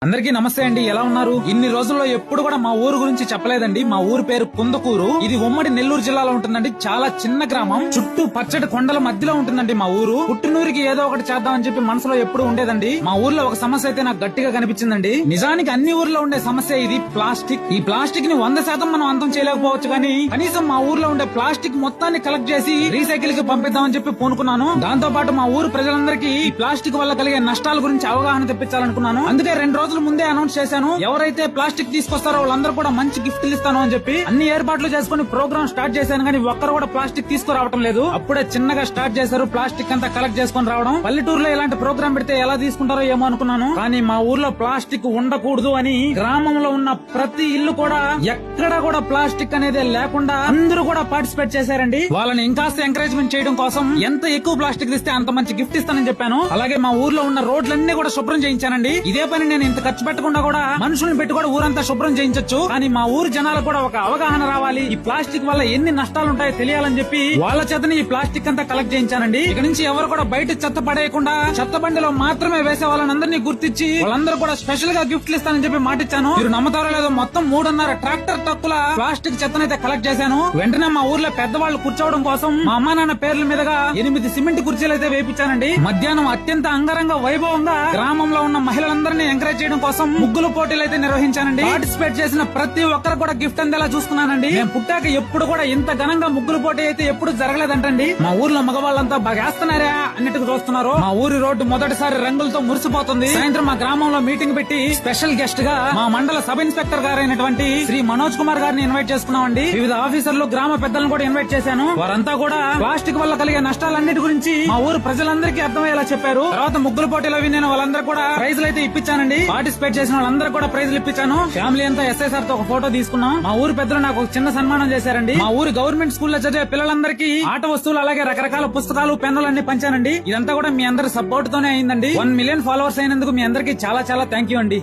అందరికీ నమస్తే అండి. ఎలా ఉన్నారు? ఇన్ని రోజుల్లో ఎప్పుడు కూడా మా ఊరు గురించి చెప్పలేదండి. మా ఊరు పేరు పుందకూరు. ఇది ఉమ్మడి నెల్లూరు జిల్లాలో ఉంటుందండి. చాలా చిన్న గ్రామం, చుట్టూ పచ్చటి కొండల మధ్యలో ఉంటుందండి మా ఊరు. పుట్టినూరికి ఏదో ఒకటి చేద్దామని చెప్పి మనసులో ఎప్పుడు ఉండేదండి. మా ఊర్లో ఒక సమస్య అయితే నాకు గట్టిగా కనిపించిందండి. నిజానికి అన్ని ఊర్లో ఉండే సమస్య ఇది, ప్లాస్టిక్. ఈ ప్లాస్టిక్ ని 100% మనం అంతం చేయలేకపోవచ్చు, కానీ కనీసం మా ఊర్లో ఉండే ప్లాస్టిక్ మొత్తాన్ని కలెక్ట్ చేసి రీసైకిల్ కి పంపిద్దామని చెప్పి పూనుకున్నాను. దాంతో పాటు మా ఊరు ప్రజలందరికీ ఈ ప్లాస్టిక్ వల్ల కలిగే నష్టాల గురించి అవగాహన తెప్పించాలనుకున్నాను. అందుకే 2 రోజుల ముందే అనౌన్స్ చేశాను, ఎవరైతే ప్లాస్టిక్ తీసుకొస్తారో వాళ్ళందరూ కూడా మంచి గిఫ్ట్లు ఇస్తాను అని చెప్పి. అన్ని ఏర్పాట్లు చేసుకుని ప్రోగ్రామ్ స్టార్ట్ చేశాను, కానీ ఒక్కరు కూడా ప్లాస్టిక్ తీసుకురావడం లేదు. అప్పుడే చిన్నగా స్టార్ట్ చేశారు ప్లాస్టిక్ అంతా కలెక్ట్ చేసుకుని రావడం. పల్లెటూరులో ఇలాంటి ప్రోగ్రామ్ పెడితే ఎలా తీసుకుంటారో ఏమో అనుకున్నాను, కానీ మా ఊర్లో ప్లాస్టిక్ ఉండకూడదు అని గ్రామంలో ఉన్న ప్రతి ఇల్లు కూడా ఎక్కడ కూడా ప్లాస్టిక్ అనేది లేకుండా అందరూ కూడా పార్టిసిపేట్ చేశారండి. వాళ్ళని ఇంకాస్త ఎంకరేజ్మెంట్ చేయడం కోసం ఎంత ఎక్కువ ప్లాస్టిక్ ఇస్తే అంత మంచి గిఫ్ట్ ఇస్తానని చెప్పాను. అలాగే మా ఊర్లో ఉన్న రోడ్లన్నీ కూడా శుభ్రం చేయించానండి. ఇదే పని నేను ఇంత ఖర్చు పెట్టకుండా కూడా మనుషులను పెట్టి కూడా ఊరంతా శుభ్రం చేయించొచ్చు, కానీ మా ఊరు జనాలకు కూడా ఒక అవగాహన రావాలి, ఈ ప్లాస్టిక్ వల్ల ఎన్ని నష్టాలు ఉంటాయో తెలియాలని చెప్పి వాళ్ళ చేతని ఈ ప్లాస్టిక్ అంతా కలెక్ట్ చేయించానండి. ఇక నుంచి ఎవరు కూడా బయట చెత్త పడేయకుండా చెత్త బండిలో మాత్రమే వేసే వాళ్ళందరినీ గుర్తించి వాళ్ళందరూ కూడా స్పెషల్ గా గిఫ్ట్లు ఇస్తానని చెప్పి మాటిచ్చాను. మీరు నమ్మతారో లేదో, మొత్తం 3.5 ట్రాక్టర్ ట్రక్కుల ప్లాస్టిక్ చెత్తనైతే కలెక్ట్ చేశాను. వెంటనే మా ఊర్లో పెద్దవాళ్ళు కూర్చోవడం కోసం మా అమ్మా నాన్న పేర్ల మీదుగా 8 సిమెంట్ కుర్చీలు అయితే వేయించానండి. మధ్యాహ్నం అత్యంత అంగరంగ వైభవంగా గ్రామంలో ఉన్న మహిళలందరినీ ఎంకరేజ్ చేయడం కోసం ముగ్గులు పోటీలు అయితే నిర్వహించానండి. పార్టిసిపేట్ చేసిన ప్రతి ఒక్కరు కూడా గిఫ్ట్ అందేలా చూసుకున్నానండి. నేను పుట్టాక ఎప్పుడు కూడా ఇంత ఘనంగా ముగ్గులు పోటీ అయితే ఎప్పుడు జరగలేదంటండి. మా ఊర్లో మగవాళ్ళంతా బాగేస్తున్నారా అన్నట్టుగా చూస్తున్నారు. మా ఊరి రోడ్డు మొదటిసారి రంగులతో మురిసిపోతుంది. సాయంత్రం మా గ్రామంలో మీటింగ్ పెట్టి స్పెషల్ గెస్ట్ గా మా మండల సబ్ ఇన్స్పెక్టర్ గారైనటువంటి శ్రీ మనోజ్ కుమార్ గారిని ఇన్వైట్ చేసుకున్నామండి. వివిధ ఆఫీసర్లు, గ్రామ పెద్దలను కూడా ఇన్వైట్ చేశాను. వారంతా కూడా ప్లాస్టిక్ వల్ల కలిగే నష్టాలన్నిటి గురించి మా ఊరు ప్రజలందరికీ అర్థమయ్యేలా చెప్పారు. తర్వాత ముగ్గుల పోటీలో విన్న వాళ్ళందరూ కూడా ప్రైజులు అయితే ఇప్పించానండి. పార్టిసిపేట్ చేసిన వాళ్ళందరూ కూడా ప్రైజులు ఇప్పించాను. ఫ్యామిలీ అంతా ఎస్ఐసార్ తో ఒక ఫోటో తీసుకున్నాం. మా ఊరు పెద్దలు నాకు ఒక చిన్న సన్మానం చేశారండి. మా ఊరు గవర్నమెంట్ స్కూల్లో చదివే పిల్లలందరికీ ఆట వస్తువులు, అలాగే రకరకాల పుస్తకాలు, పెన్నులన్నీ పంచానండి. ఇదంతా కూడా మీ అందరి సపోర్ట్ తోనే అయిందండి. 1 మిలియన్ ఫాలోవర్స్ అయినందుకు మీ అందరికీ చాలా చాలా థ్యాంక్ యూ అండి.